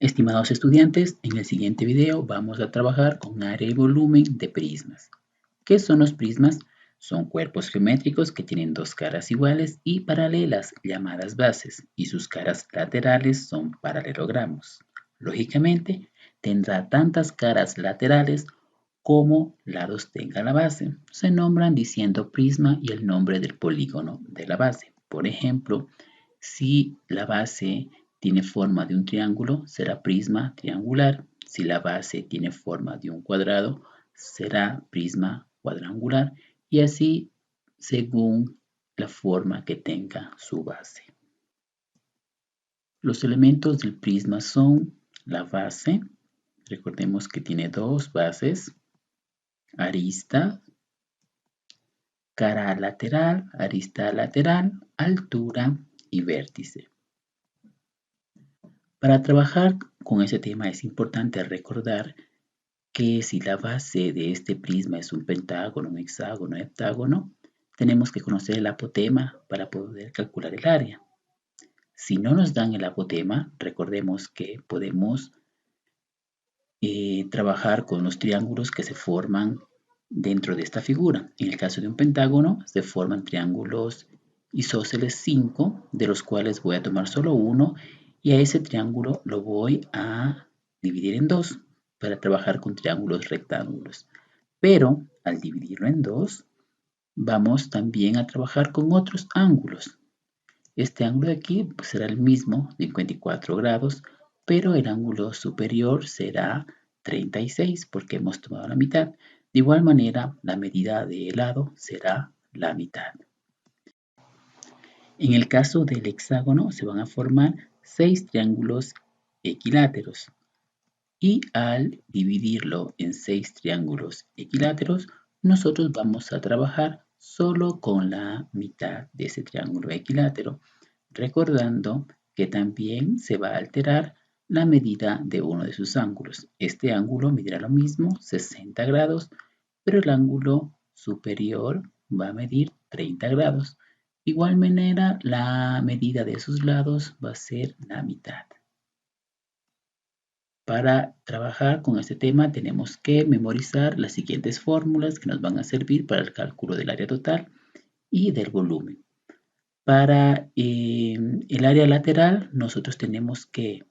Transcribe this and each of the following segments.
Estimados estudiantes, en el siguiente video vamos a trabajar con área y volumen de prismas. ¿Qué son los prismas? Son cuerpos geométricos que tienen dos caras iguales y paralelas, llamadas bases, y sus caras laterales son paralelogramos. Lógicamente, tendrá tantas caras laterales como lados tenga la base. Se nombran diciendo prisma y el nombre del polígono de la base. Por ejemplo, si la base tiene forma de un triángulo, será prisma triangular. Si la base tiene forma de un cuadrado, será prisma cuadrangular. Y así según la forma que tenga su base. Los elementos del prisma son la base. Recordemos que tiene dos bases. Arista, cara lateral, arista lateral, altura y vértice. Para trabajar con este tema es importante recordar que si la base de este prisma es un pentágono, un hexágono, un heptágono, tenemos que conocer el apotema para poder calcular el área. Si no nos dan el apotema, recordemos que podemos trabajar con los triángulos que se forman dentro de esta figura. En el caso de un pentágono, se forman triángulos isósceles 5, de los cuales voy a tomar solo uno, y a ese triángulo lo voy a dividir en dos para trabajar con triángulos rectángulos. Pero al dividirlo en dos, vamos también a trabajar con otros ángulos. Este ángulo de aquí será el mismo, 54 grados, pero el ángulo superior será 36 porque hemos tomado la mitad. De igual manera, la medida de lado será la mitad. En el caso del hexágono se van a formar 6 triángulos equiláteros. Y al dividirlo en 6 triángulos equiláteros, nosotros vamos a trabajar solo con la mitad de ese triángulo equilátero, recordando que también se va a alterar la medida de uno de sus ángulos. Este ángulo medirá lo mismo, 60 grados, pero el ángulo superior va a medir 30 grados. De igual manera, la medida de sus lados va a ser la mitad. Para trabajar con este tema tenemos que memorizar las siguientes fórmulas que nos van a servir para el cálculo del área total y del volumen. Para el área lateral nosotros tenemos que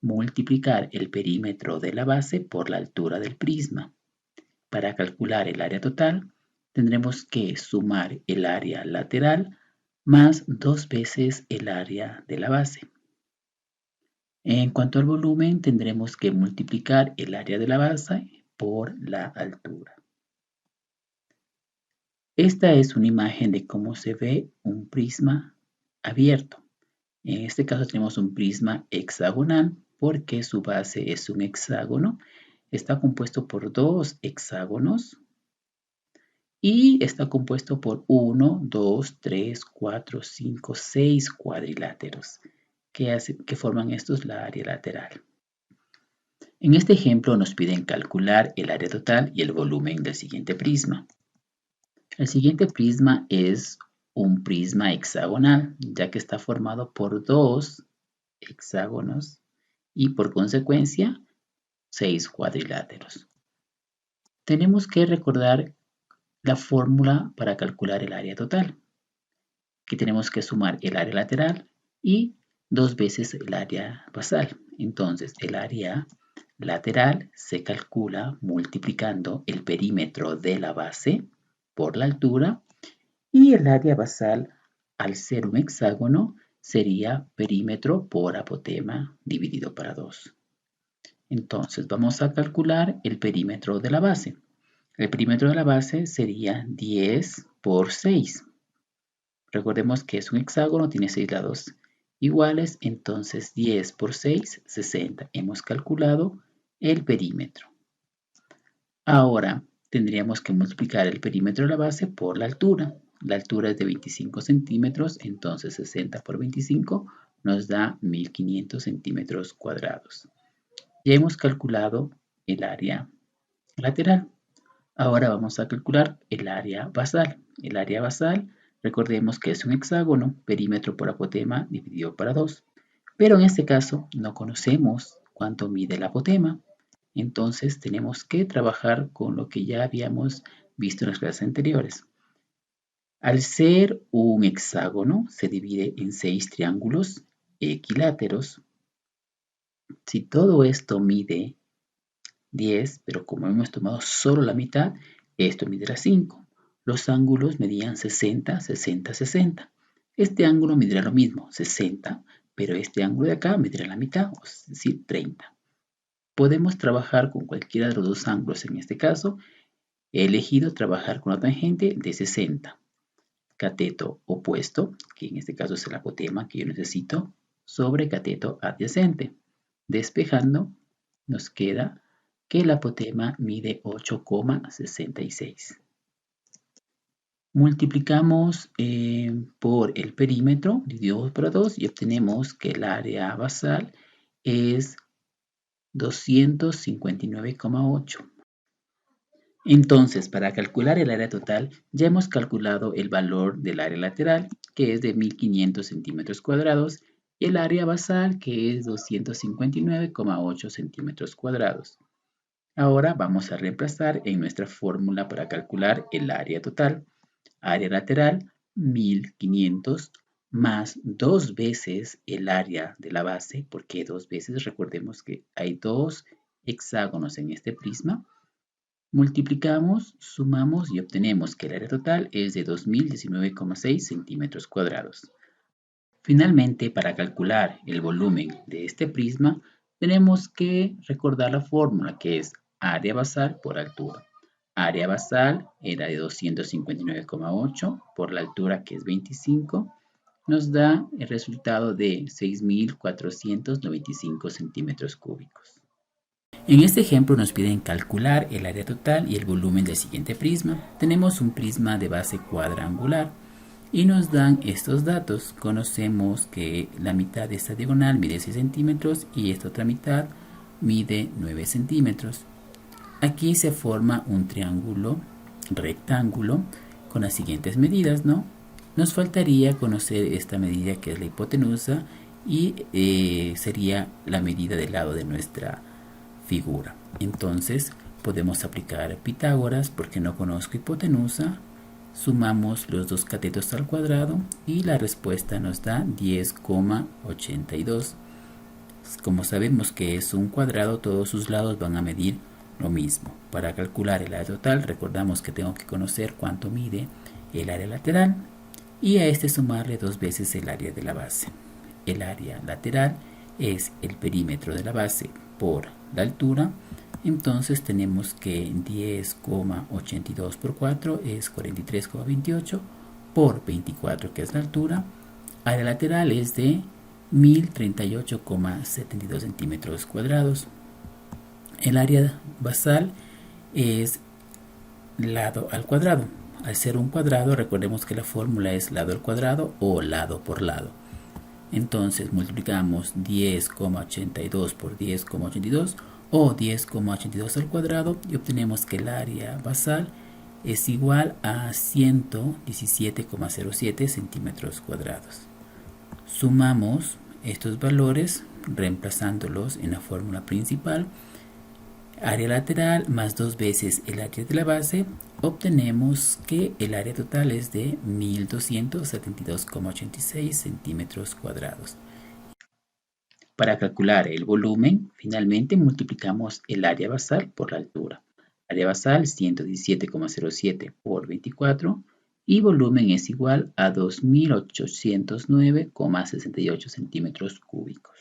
multiplicar el perímetro de la base por la altura del prisma. Para calcular el área total tendremos que sumar el área lateral más 2 veces el área de la base. En cuanto al volumen, tendremos que multiplicar el área de la base por la altura. Esta es una imagen de cómo se ve un prisma abierto. En este caso tenemos un prisma hexagonal porque su base es un hexágono. Está compuesto por dos hexágonos y está compuesto por 1, 2, 3, 4, 5, 6 cuadriláteros que forman estos la área lateral. En este ejemplo nos piden calcular el área total y el volumen del siguiente prisma. El siguiente prisma es un prisma hexagonal, ya que está formado por dos hexágonos y por consecuencia 6 cuadriláteros. Tenemos que recordar la fórmula para calcular el área total, que tenemos que sumar el área lateral y 2 veces el área basal. Entonces el área lateral se calcula multiplicando el perímetro de la base por la altura y el área basal, al ser un hexágono, sería perímetro por apotema dividido para 2. Entonces vamos a calcular el perímetro de la base. El perímetro de la base sería 10 por 6. Recordemos que es un hexágono, tiene 6 lados iguales, entonces 10 por 6, 60. Hemos calculado el perímetro. Ahora tendríamos que multiplicar el perímetro de la base por la altura. La altura es de 25 centímetros, entonces 60 por 25 nos da 1500 centímetros cuadrados. Ya hemos calculado el área lateral. Ahora vamos a calcular el área basal. El área basal, recordemos que es un hexágono, perímetro por apotema dividido para 2. Pero en este caso no conocemos cuánto mide el apotema. Entonces tenemos que trabajar con lo que ya habíamos visto en las clases anteriores. Al ser un hexágono, se divide en 6 triángulos equiláteros. Si todo esto mide 10, pero como hemos tomado solo la mitad, esto midirá 5. Los ángulos medían 60, 60, 60. Este ángulo medirá lo mismo, 60, pero este ángulo de acá medirá la mitad, es decir, 30. Podemos trabajar con cualquiera de los dos ángulos. En este caso, he elegido trabajar con la tangente de 60. Cateto opuesto, que en este caso es el apotema que yo necesito, sobre cateto adyacente. Despejando, nos queda que el apotema mide 8,66. Multiplicamos por el perímetro, dividimos por 2 y obtenemos que el área basal es 259,8. Entonces, para calcular el área total, ya hemos calculado el valor del área lateral, que es de 1500 centímetros cuadrados, y el área basal, que es 259,8 centímetros cuadrados. Ahora vamos a reemplazar en nuestra fórmula para calcular el área total. Área lateral, 1500 más 2 veces el área de la base. ¿Por qué 2 veces? Recordemos que hay 2 hexágonos en este prisma. Multiplicamos, sumamos y obtenemos que el área total es de 2019,6 centímetros cuadrados. Finalmente, para calcular el volumen de este prisma, tenemos que recordar la fórmula, que es área basal por altura. Área basal era de 259,8 por la altura, que es 25, nos da el resultado de 6.495 centímetros cúbicos. En este ejemplo nos piden calcular el área total y el volumen del siguiente prisma. Tenemos un prisma de base cuadrangular y nos dan estos datos. Conocemos que la mitad de esta diagonal mide 6 centímetros y esta otra mitad mide 9 centímetros. Aquí se forma un triángulo rectángulo con las siguientes medidas, ¿no? Nos faltaría conocer esta medida, que es la hipotenusa, y sería la medida del lado de nuestra figura. Entonces podemos aplicar Pitágoras, porque no conozco hipotenusa. Sumamos los dos catetos al cuadrado y la respuesta nos da 10,82. Como sabemos que es un cuadrado, todos sus lados van a medir lo mismo. Para calcular el área total, recordamos que tengo que conocer cuánto mide el área lateral y a este sumarle 2 veces el área de la base. El área lateral es el perímetro de la base por la altura. Entonces tenemos que 10,82 por 4 es 43,28 por 24, que es la altura. Área lateral es de 1038,72 centímetros cuadrados. El área basal es lado al cuadrado. Al ser un cuadrado, recordemos que la fórmula es lado al cuadrado o lado por lado. Entonces multiplicamos 10,82 por 10,82 o 10,82 al cuadrado y obtenemos que el área basal es igual a 117,07 centímetros cuadrados. Sumamos estos valores reemplazándolos en la fórmula principal. Área lateral más 2 veces el área de la base, obtenemos que el área total es de 1272,86 centímetros cuadrados. Para calcular el volumen, finalmente multiplicamos el área basal por la altura. Área basal 117,07 por 24 y volumen es igual a 2809,68 centímetros cúbicos.